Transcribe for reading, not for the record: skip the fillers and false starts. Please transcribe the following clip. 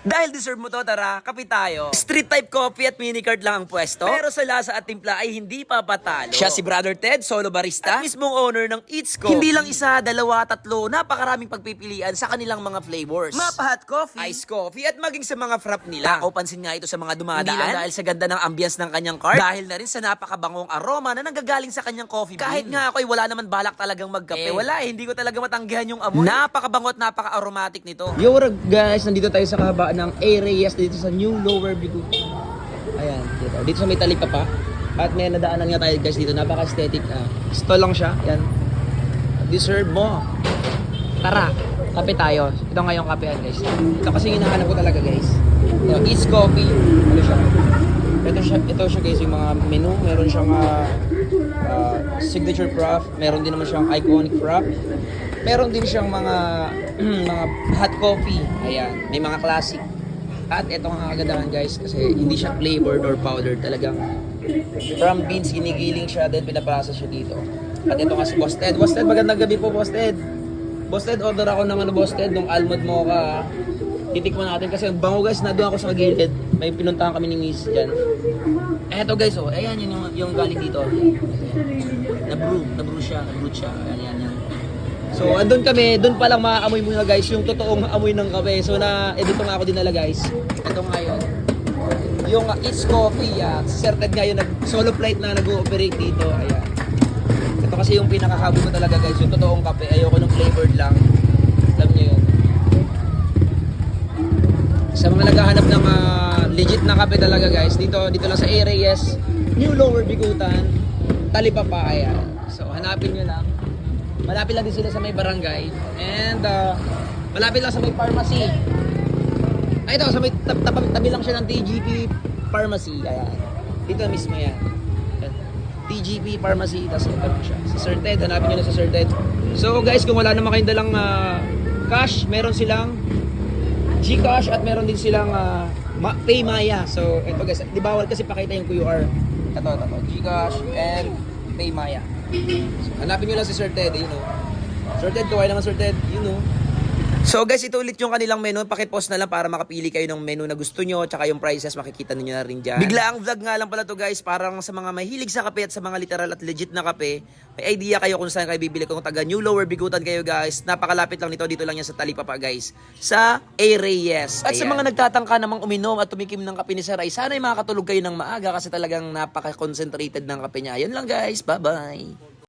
Dahil deserve mo to, tara, kape tayo. Street type coffee at mini cart lang ang pwesto. Pero sa lasa at timpla ay hindi papatalo. Siya si Brother Ted, solo barista. At mismong owner ng Eats Coffee. Hindi lang isa, dalawa, tatlo, napakaraming pagpipilian sa kanilang mga flavors. Mapa hot coffee, iced coffee, at maging sa mga frap nila. Ako pansin nga ito sa mga dumadaan. Hindi lang dahil sa ganda ng ambience ng kanyang cart. Dahil na rin sa napakabangong aroma na nanggagaling sa kanyang coffee bean. Kahit nga ako'y wala naman balak talagang magkape. Wala hindi ko talaga matanggihan yung amoy. Napakabango at napaka-aromatic nito. Yo, what up guys? Nandito tayo sa kahabaan ng A. Reyes dito sa New Lower Bigutan. Ayan, dito sa may Talipapa. At may nadaanan nga tayo guys dito. Napaka-aesthetic. Stall lang siya. Ayan. Deserve mo. Tara, kape tayo. Ito nga yung kapean guys. Ito kasi hinahanap ko talaga guys. Eats Coffee. Ano siya? Ito siya guys yung mga menu. Meron siyang signature frap. Meron din naman siyang iconic frap. Meron din siyang mga mga hot coffee. Ayan, may mga classic. At ito ang kagandahan guys kasi hindi siya flavored or powdered, talagang from beans ginigiling siya then pinaprocess siya dito. At ito nga si Boss Ted. Boss Ted, magandang gabi po Boss Ted. Boss Ted, order ako ng Boss Ted, ng almond mocha. Titikman natin kasi ang bango guys, nandoon ako sa gilid. May pinuntahan kami ni Miss diyan. Eto guys, oh, ayan yung galing dito. Na-brew siya. Ayan. So, andun kami, dun pa lang maaamoy mo na guys, yung totoong amoy ng kape. So, dito nga ako dinala guys. Ito nga yun. Yung Eats Coffee, certain nga yun, solo flight na nag-ooperate dito. Ayan. Ito kasi yung pinakahabol ko talaga guys, yung totoong kape. Ayoko ng flavored lang. Alam niyo yun. Sa mga naghahanap ng legit na kape talaga guys, dito lang sa A. Reyes, New Lower Bigutan, Talipapa. Ayan. So, hanapin nyo lang. Malapit lang din sila sa may barangay. And malapit lang sa may pharmacy. Ay ito, sa may tabi lang siya ng TGP Pharmacy. Ayan. Dito mismo yan. TGP Pharmacy. Tapos ito lang siya. Si Sir Ted. Hanapin nyo na si Sir Ted. So guys, kung wala naman kayong dalang cash, meron silang GCash at meron din silang Paymaya. So ito guys, di bawal kasi pakita yung QR. Ito. GCash and Paymaya. So, hanapin nyo lang si Sir Ted, Sir Ted, kaway naman Sir Ted, So guys, ito ulit yung kanilang menu. Pakipost na lang para makapili kayo ng menu na gusto nyo. Tsaka yung prices, makikita niyo na rin dyan. Bigla ang vlog nga lang pala to guys. Parang sa mga mahilig sa kape at sa mga literal at legit na kape, may idea kayo kung saan kayo bibili. Kung taga New Lower Bigutan kayo guys, napakalapit lang nito. Dito lang yan sa Talipapa guys. Sa A. Reyes. At sa mga nagtatangka namang uminom at tumikim ng kape ni Sir ay sana'y makakatulog kayo ng maaga kasi talagang napaka-concentrated ng kape niya. Yun lang guys. Bye-bye.